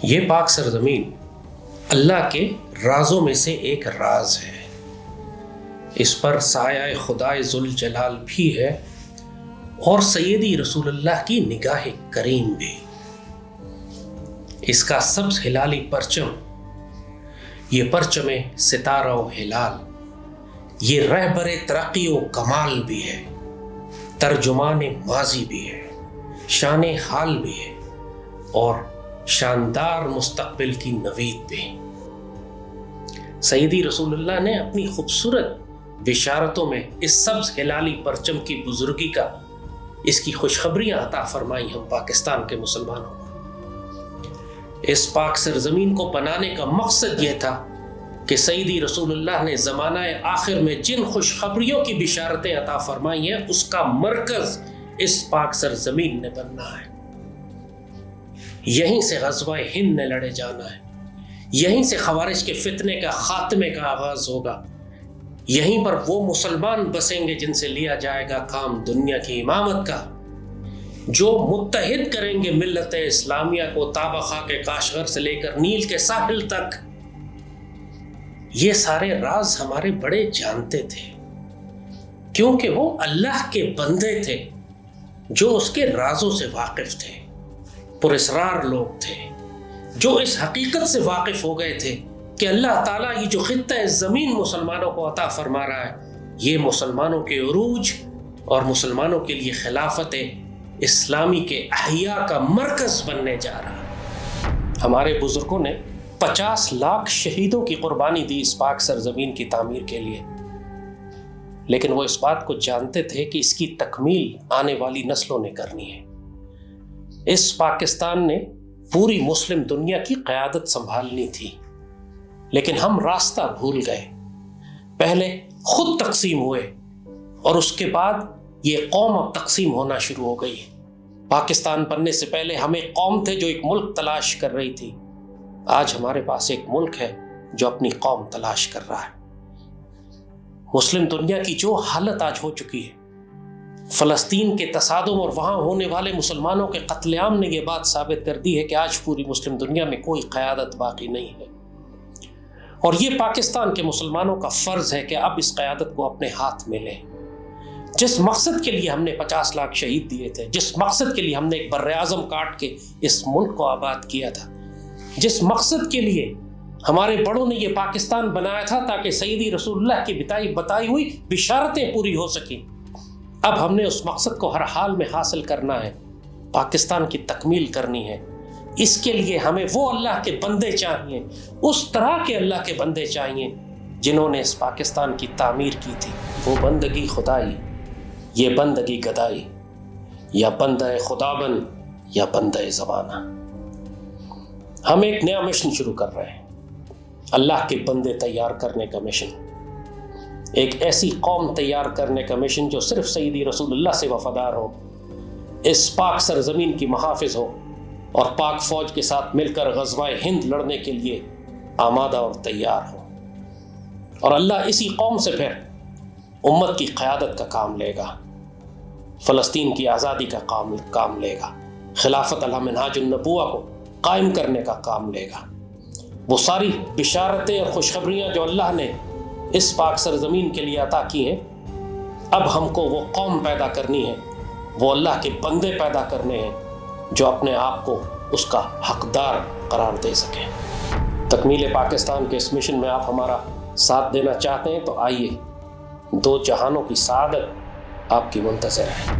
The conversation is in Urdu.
یہ پاک سرزمین اللہ کے رازوں میں سے ایک راز ہے۔ اس پر سایہ خدائے ذوالجلال بھی ہے اور سیدی رسول اللہ کی نگاہ کریم بھی۔ اس کا سبز ہلالی پرچم، یہ پرچم ستارہ و ہلال، یہ رہبر ترقی و کمال بھی ہے، ترجمان ماضی بھی ہے، شان حال بھی ہے اور شاندار مستقبل کی نوید بھی۔ سیدی رسول اللہ نے اپنی خوبصورت بشارتوں میں اس سبز ہلالی پرچم کی بزرگی کا، اس کی خوشخبریاں عطا فرمائی ہم پاکستان کے مسلمانوں کو۔ اس پاک سرزمین کو بنانے کا مقصد یہ تھا کہ سیدی رسول اللہ نے زمانہ آخر میں جن خوشخبریوں کی بشارتیں عطا فرمائی ہیں، اس کا مرکز اس پاک سرزمین نے بننا ہے۔ یہیں سے غزوہ ہند نے لڑے جانا ہے، یہیں سے خوارج کے فتنے کا خاتمے کا آغاز ہوگا، یہیں پر وہ مسلمان بسیں گے جن سے لیا جائے گا کام دنیا کی امامت کا، جو متحد کریں گے ملت اسلامیہ کو تابہ خاک کاشغر سے لے کر نیل کے ساحل تک۔ یہ سارے راز ہمارے بڑے جانتے تھے، کیونکہ وہ اللہ کے بندے تھے جو اس کے رازوں سے واقف تھے، پراسرار لوگ تھے جو اس حقیقت سے واقف ہو گئے تھے کہ اللہ تعالیٰ یہ جو خطہ زمین مسلمانوں کو عطا فرما رہا ہے، یہ مسلمانوں کے عروج اور مسلمانوں کے لیے خلافت اسلامی کے احیاء کا مرکز بننے جا رہا ہے۔ ہمارے بزرگوں نے 50 لاکھ شہیدوں کی قربانی دی اس پاک سرزمین کی تعمیر کے لیے، لیکن وہ اس بات کو جانتے تھے کہ اس کی تکمیل آنے والی نسلوں نے کرنی ہے۔ اس پاکستان نے پوری مسلم دنیا کی قیادت سنبھالنی تھی، لیکن ہم راستہ بھول گئے۔ پہلے خود تقسیم ہوئے اور اس کے بعد یہ قوم اب تقسیم ہونا شروع ہو گئی ہے۔ پاکستان بننے سے پہلے ہم ایک قوم تھے جو ایک ملک تلاش کر رہی تھی، آج ہمارے پاس ایک ملک ہے جو اپنی قوم تلاش کر رہا ہے۔ مسلم دنیا کی جو حالت آج ہو چکی ہے، فلسطین کے تصادم اور وہاں ہونے والے مسلمانوں کے قتل عام نے یہ بات ثابت کر دی ہے کہ آج پوری مسلم دنیا میں کوئی قیادت باقی نہیں ہے، اور یہ پاکستان کے مسلمانوں کا فرض ہے کہ اب اس قیادت کو اپنے ہاتھ میں لیں۔ جس مقصد کے لیے ہم نے 50 لاکھ شہید دیے تھے، جس مقصد کے لیے ہم نے ایک بر اعظم کاٹ کے اس ملک کو آباد کیا تھا، جس مقصد کے لیے ہمارے بڑوں نے یہ پاکستان بنایا تھا تاکہ سیدی رسول اللہ کی بتائی ہوئی بشارتیں پوری ہو سکیں، اب ہم نے اس مقصد کو ہر حال میں حاصل کرنا ہے، پاکستان کی تکمیل کرنی ہے۔ اس کے لیے ہمیں وہ اللہ کے بندے چاہیے، اس طرح کے اللہ کے بندے چاہیے جنہوں نے اس پاکستان کی تعمیر کی تھی۔ وہ بندگی خدائی، یہ بندگی گدائی، یا بندہ خدا بن یا بندہ زمانہ۔ ہم ایک نیا مشن شروع کر رہے ہیں، اللہ کے بندے تیار کرنے کا مشن، ایک ایسی قوم تیار کرنے کا مشن جو صرف سیدی رسول اللہ سے وفادار ہو، اس پاک سرزمین کی محافظ ہو اور پاک فوج کے ساتھ مل کر غزوہ ہند لڑنے کے لیے آمادہ اور تیار ہو، اور اللہ اسی قوم سے پھر امت کی قیادت کا کام لے گا، فلسطین کی آزادی کا کام لے گا، خلافت علی منہاج النبوہ کو قائم کرنے کا کام لے گا۔ وہ ساری بشارتیں اور خوشخبریاں جو اللہ نے اس پاک سرزمین کے لیے عطا کی ہیں، اب ہم کو وہ قوم پیدا کرنی ہے، وہ اللہ کے بندے پیدا کرنے ہیں جو اپنے آپ کو اس کا حقدار قرار دے سکیں۔ تکمیل پاکستان کے اس مشن میں آپ ہمارا ساتھ دینا چاہتے ہیں تو آئیے، دو جہانوں کی سعادت آپ کی منتظر ہے۔